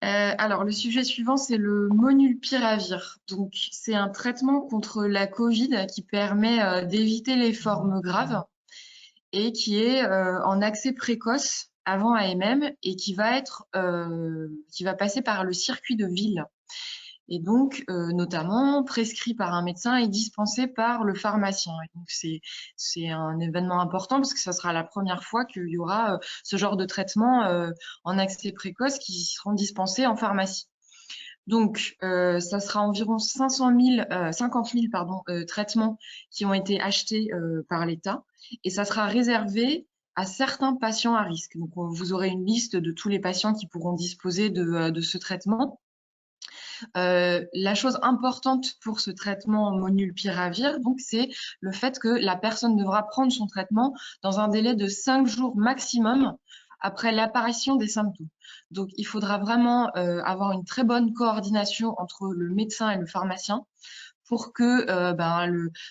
Alors, le sujet suivant, c'est le molnupiravir. Donc, c'est un traitement contre la Covid qui permet d'éviter les formes graves et qui est en accès précoce avant AMM et qui va passer par le circuit de ville. Et donc, notamment prescrit par un médecin et dispensé par le pharmacien. Et donc, c'est un événement important parce que ça sera la première fois qu'il y aura ce genre de traitement en accès précoce qui seront dispensés en pharmacie. Donc, ça sera environ 50 000 traitements qui ont été achetés par l'État et ça sera réservé à certains patients à risque. Donc, vous aurez une liste de tous les patients qui pourront disposer de ce traitement. La chose importante pour ce traitement molnupiravir, donc, c'est le fait que la personne devra prendre son traitement dans un délai de 5 jours maximum après l'apparition des symptômes. Donc, il faudra vraiment avoir une très bonne coordination entre le médecin et le pharmacien pour que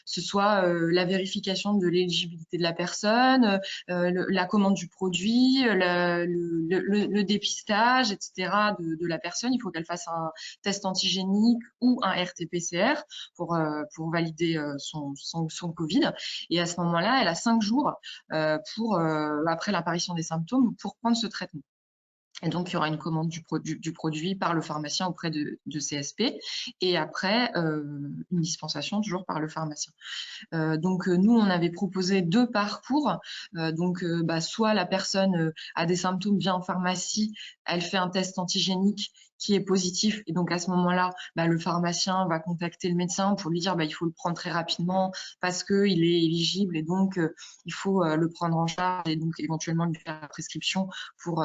ce soit la vérification de l'éligibilité de la personne, la commande du produit, le dépistage, etc. de la personne. Il faut qu'elle fasse un test antigénique ou un RT-PCR pour valider son Covid. Et à ce moment-là, elle a 5 jours après l'apparition des symptômes pour prendre ce traitement. Et donc, il y aura une commande du produit par le pharmacien auprès de CSP et après, une dispensation toujours par le pharmacien. Donc, nous, on avait proposé 2 parcours. Soit la personne a des symptômes, vient en pharmacie, elle fait un test antigénique qui est positif et donc à ce moment-là, le pharmacien va contacter le médecin pour lui dire il faut le prendre très rapidement parce qu'il est éligible et donc il faut le prendre en charge et donc éventuellement lui faire la prescription pour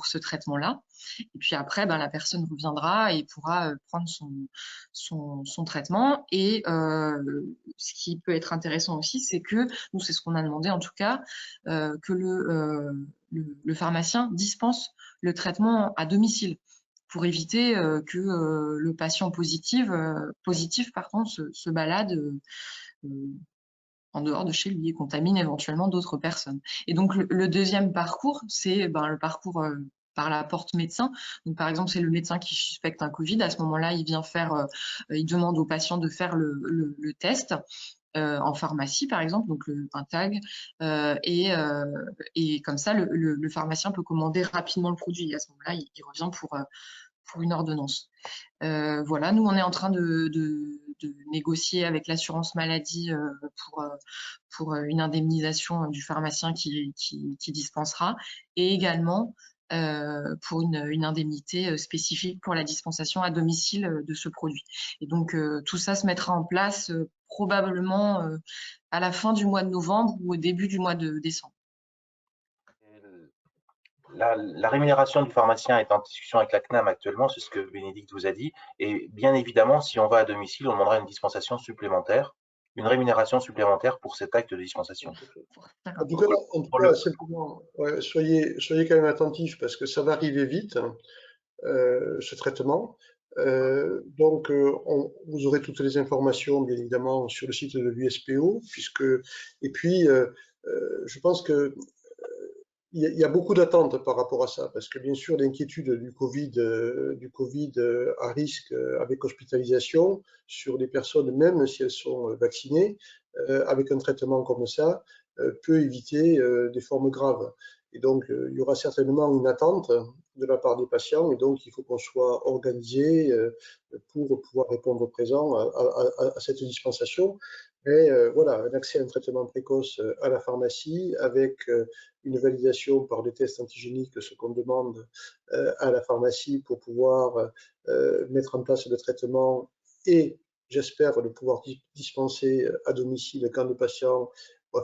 ce traitement-là. Et puis après, la personne reviendra et pourra prendre son traitement. Et ce qui peut être intéressant aussi, c'est que, nous, c'est ce qu'on a demandé en tout cas, que le pharmacien dispense le traitement à domicile pour éviter que le patient positif se balade en dehors de chez lui et contamine éventuellement d'autres personnes. Et donc, le deuxième parcours, c'est le parcours par la porte médecin. Donc, par exemple, c'est le médecin qui suspecte un Covid. À ce moment-là, il demande au patient de faire le test. En pharmacie, par exemple, donc un tag, et comme ça, le pharmacien peut commander rapidement le produit. Et à ce moment-là, il revient pour une ordonnance. Voilà, nous, on est en train de négocier avec l'assurance maladie pour une indemnisation du pharmacien qui dispensera et également pour une indemnité spécifique pour la dispensation à domicile de ce produit. Et donc, tout ça se mettra en place probablement à la fin du mois de novembre ou au début du mois de décembre. La rémunération du pharmacien est en discussion avec la CNAM actuellement, c'est ce que Bénédicte vous a dit. Et bien évidemment, si on va à domicile, on demandera une dispensation supplémentaire, une rémunération supplémentaire pour cet acte de dispensation. En tout cas, simplement, soyez quand même attentifs parce que ça va arriver vite, ce traitement. Vous aurez toutes les informations, bien évidemment, sur le site de l'USPO, et puis, je pense que il y a beaucoup d'attentes par rapport à ça, parce que bien sûr, l'inquiétude du Covid à risque avec hospitalisation sur des personnes, même si elles sont vaccinées, avec un traitement comme ça, peut éviter des formes graves. Et donc, il y aura certainement une attente de la part des patients, et donc il faut qu'on soit organisé pour pouvoir répondre présent à cette dispensation. Mais voilà, un accès à un traitement précoce à la pharmacie avec une validation par des tests antigéniques, ce qu'on demande à la pharmacie pour pouvoir mettre en place le traitement et j'espère le pouvoir dispenser à domicile quand le patient,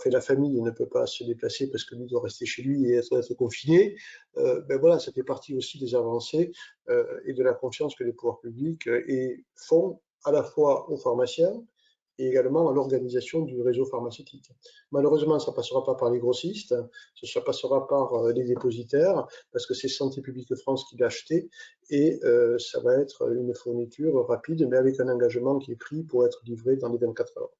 la famille ne peut pas se déplacer parce que lui doit rester chez lui et être confiné. Voilà, ça fait partie aussi des avancées et de la confiance que les pouvoirs publics font à la fois aux pharmaciens et également à l'organisation du réseau pharmaceutique. Malheureusement, ça ne passera pas par les grossistes, ça passera par les dépositaires, parce que c'est Santé publique France qui l'a acheté, et ça va être une fourniture rapide, mais avec un engagement qui est pris pour être livré dans les 24 heures.